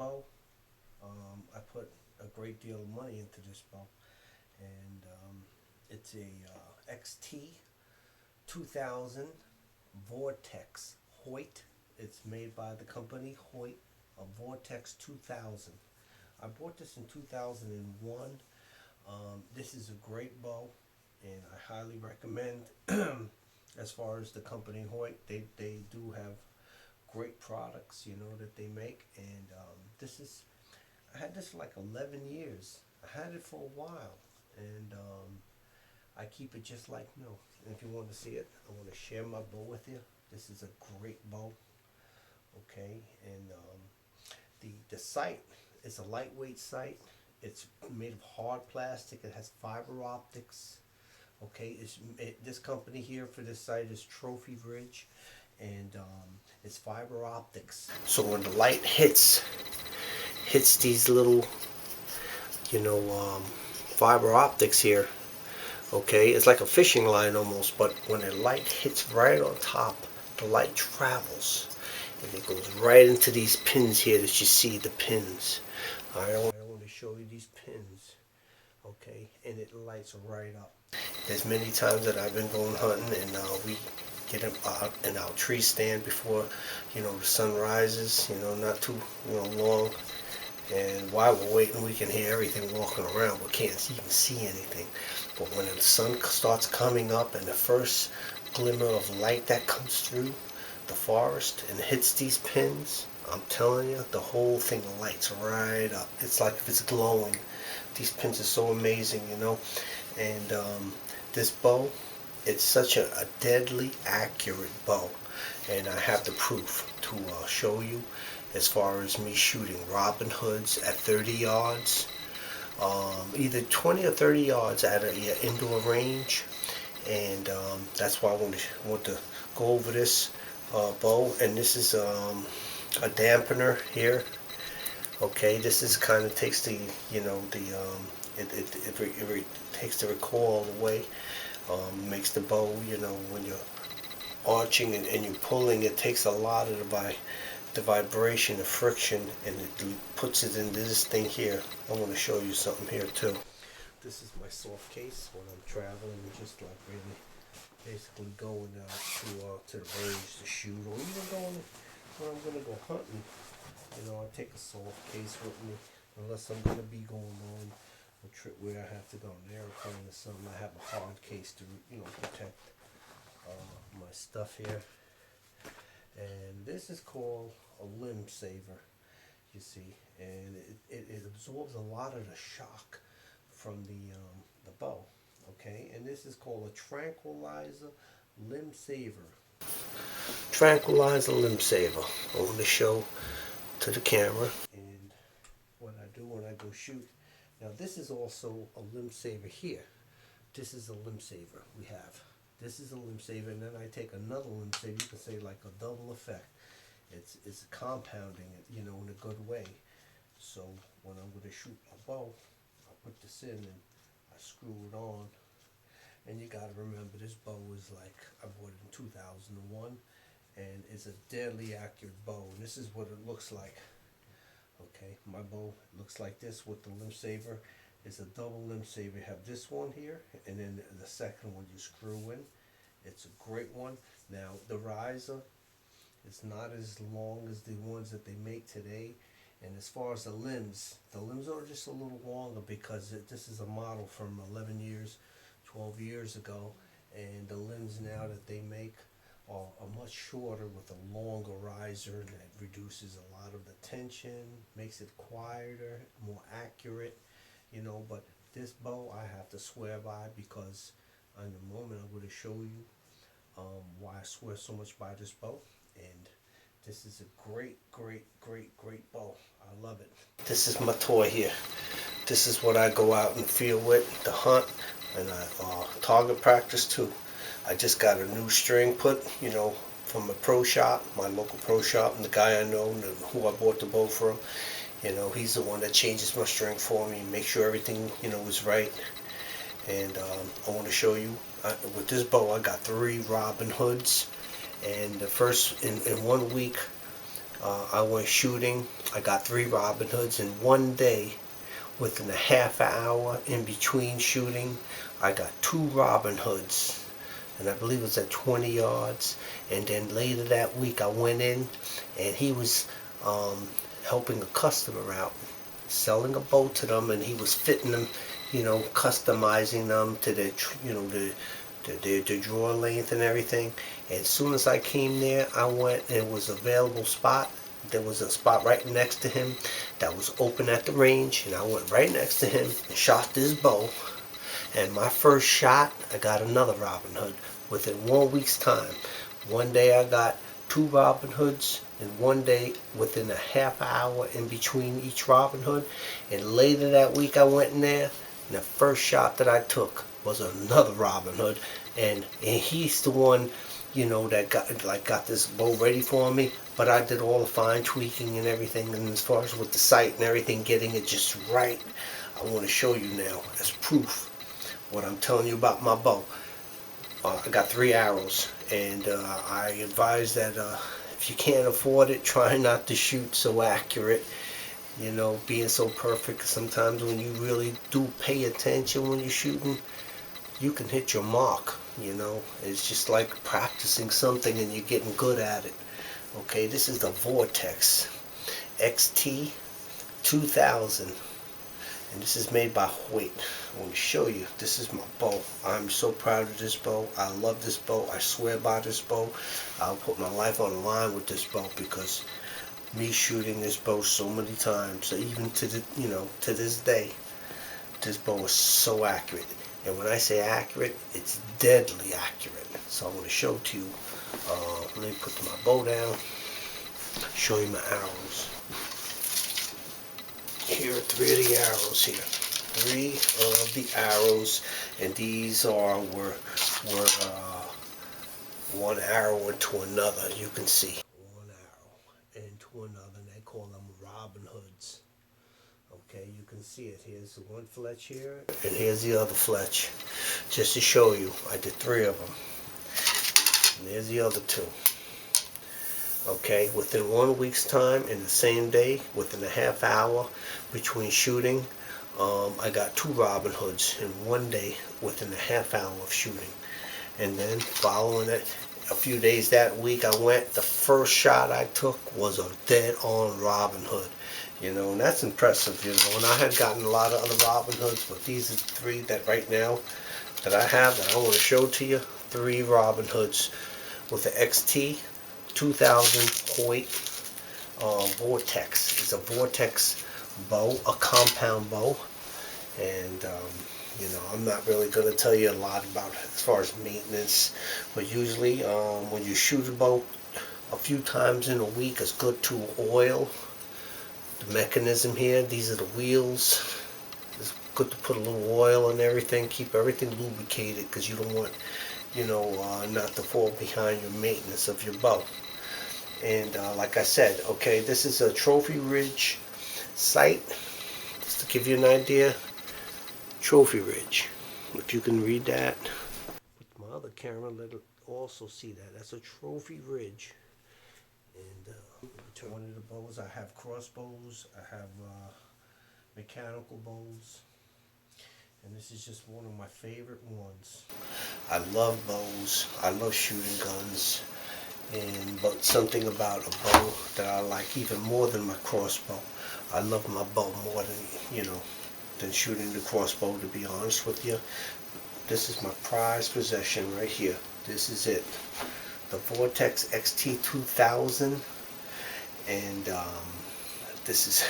bow. I put a great deal of money into this bow, and it's a XT-2000 Vortex Hoyt. It's made by the company Hoyt, a Vortex 2000. I bought this in 2001. This is a great bow, and I highly recommend. As far as the company Hoyt, they do have great products, that they make, and I had this for like 11 years. I had it for a while, and I keep it just like new. And if you want to see it, I want to share my bow with you. This is a great bow, okay, and the sight is a lightweight sight. It's made of hard plastic. It has fiber optics. Okay, this company here for this site is Trophy Bridge, and it's fiber optics. So when the light hits these little, fiber optics here, okay, it's like a fishing line almost. But when the light hits right on top, the light travels, and it goes right into these pins here that you see, the pins. All right, I want to show you these pins, okay, and it lights right up. There's many times that I've been going hunting, and we get them out in our tree stand before, the sun rises, not too, long. And while we're waiting, we can hear everything walking around. We can't even see anything. But when the sun starts coming up and the first glimmer of light that comes through the forest and hits these pins, I'm telling you, the whole thing lights right up. It's like if it's glowing. These pins are so amazing, And this bow, it's such a deadly accurate bow. And I have the proof to show you, as far as me shooting Robin Hoods at 30 yards, either 20 or 30 yards at an indoor range. And that's why I want to go over this bow. And this is a dampener here. Okay, this is kind of takes the, it takes the recoil away. Makes the bow, when you're arching and you're pulling, it takes a lot of the vibration, the friction, and it puts it into this thing here. I want to show you something here too. This is my soft case when I'm traveling, just like really basically going out to the range to shoot, or even going where I'm gonna go hunting. I take a soft case with me, unless I'm gonna be going on a trip where I have to go on an airplane or something. I have a hard case to protect my stuff here. And this is called a limb saver, you see, and it absorbs a lot of the shock from the bow, okay. And this is called a Tranquilizer Limbsaver. Tranquilizer Limbsaver. I want to show to the camera. And what I do when I go shoot. Now this is also a limb saver here. This is a limb saver we have. This is a limb saver, and then I take another limb saver. You can say like a double effect. It's compounding it, in a good way. So when I'm going to shoot a bow, I put this in and I screw it on. And you got to remember, this bow is like, I bought it in 2001, and it's a deadly accurate bow. And this is what it looks like. Okay, my bow looks like this with the limb saver. It's a double limb saver. You have this one here, and then the second one you screw in. It's a great one. Now the riser is not as long as the ones that they make today. And as far as the limbs are just a little longer, because this is a model from 11 years, 12 years ago. And the limbs now that they make are much shorter with a longer riser that reduces a lot of the tension, makes it quieter, more accurate, but this bow I have to swear by, because in a moment I'm going to show you why I swear so much by this bow. And this is a great bow. I love it. This is my toy here. This is what I go out in the field with to hunt, and I target practice too. I just got a new string put, from a pro shop, my local pro shop, and the guy I know, who I bought the bow from, he's the one that changes my string for me and makes sure everything, is right. And I want to show you, with this bow I got 3 Robin Hoods, and the first, in 1 week, I went shooting. I got 3 Robin Hoods in one day. Within a half hour in between shooting, I got 2 Robin Hoods, and I believe it was at 20 yards. And then later that week I went in, and he was helping a customer out, selling a boat to them, and he was fitting them, customizing them to their, the drawer length and everything. And as soon as I came there, I went, and it was an available spot. There was a spot right next to him that was open at the range, and I went right next to him and shot this bow. And my first shot, I got another Robin Hood within 1 week's time. One day I got 2 Robin Hoods, and one day within a half hour in between each Robin Hood. And later that week I went in there, and the first shot that I took was another Robin Hood. And he's the one, that got this bow ready for me. But I did all the fine tweaking and everything, and as far as with the sight and everything, getting it just right, I want to show you now as proof what I'm telling you about my bow. I got 3 arrows, and I advise that if you can't afford it, try not to shoot so accurate. Being so perfect. Sometimes when you really do pay attention when you're shooting, you can hit your mark. It's just like practicing something and you're getting good at it. Okay, this is the Vortex XT-2000, and this is made by Hoyt. I want to show you. This is my bow. I'm so proud of this bow. I love this bow. I swear by this bow. I'll put my life on the line with this bow, because me shooting this bow so many times, so even to to this day, this bow is so accurate. And when I say accurate, it's deadly accurate. So I'm going to show it to you. Let me put my bow down, show you my arrows. Here are 3 of the arrows here. 3 of the arrows, and these were one arrow into another. You can see one arrow into another, and they call them Robin Hoods. Okay, you can see it. Here's the one fletch here, and here's the other fletch. Just to show you, I did 3 of them. And there's the other 2. Okay, within 1 week's time, in the same day, within a half hour between shooting, I got 2 Robin Hoods in one day within a half hour of shooting. And then following it, a few days that week, the first shot I took was a dead-on Robin Hood. And that's impressive, and I had gotten a lot of other Robin Hoods, but these are 3 that right now that I have that I want to show to you. 3 Robin Hoods with the XT-2000 Hoyt Vortex. It's a Vortex bow, a compound bow, and I'm not really going to tell you a lot about it as far as maintenance, but usually when you shoot a bow a few times in a week, it's good to oil the mechanism here. These are the wheels. It's good to put a little oil and everything, keep everything lubricated, because you don't want not to fall behind your maintenance of your bow. And like I said, okay, this is a Trophy Ridge sight, just to give you an idea. Trophy Ridge, if you can read that with my other camera, let it also see that. That's a Trophy Ridge. And one of the bows, I have crossbows, I have mechanical bows, and this is just one of my favorite ones. I love bows, I love shooting guns, but something about a bow that I like even more than my crossbow. I love my bow more than shooting the crossbow, to be honest with you. This is my prized possession right here. This is it. The Vortex XT-2000, and this is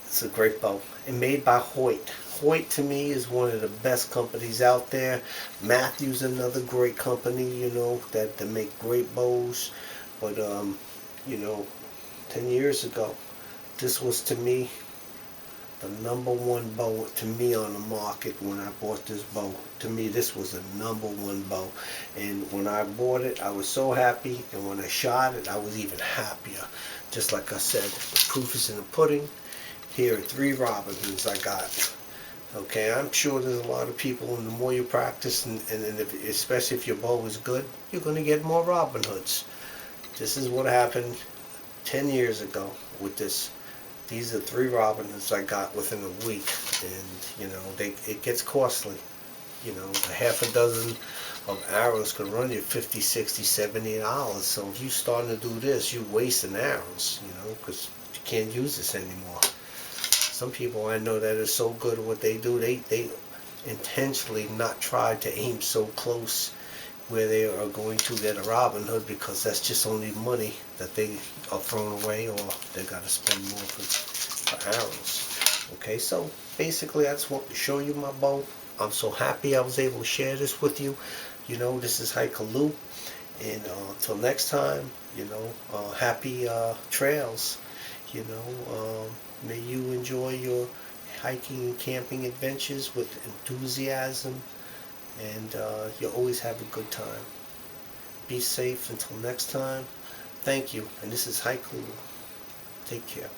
it's a great bow, and made by Hoyt. Hoyt to me is one of the best companies out there. Matthew's another great company, that make great bows. But 10 years ago, this was to me the #1 bow to me on the market. When I bought this bow, to me this was the #1 bow, and when I bought it I was so happy, and when I shot it I was even happier. Just like I said, the proof is in the pudding. Here are 3 Robin Hoods I got. Okay, I'm sure there's a lot of people, and the more you practice, and especially if your bow is good, you're going to get more Robin Hoods. This is what happened 10 years ago with this. These are 3 Robin Hoods I got within a week, and it gets costly. A half a dozen of arrows could run you 50, 60, $70. So if you starting to do this, you wasting arrows, because you can't use this anymore. Some people I know that are so good at what they do, they intentionally not try to aim so close where they are going to get a Robin Hood, because that's just only money that they are throwing away, or they got to spend more for arrows. Okay, so basically that's what show you my bow. I'm so happy I was able to share this with you. This is Haikaloo, and until next time, happy trails. May you enjoy your hiking and camping adventures with enthusiasm, and you always have a good time. Be safe until next time. Thank you, and this is Haikaloo. Take care.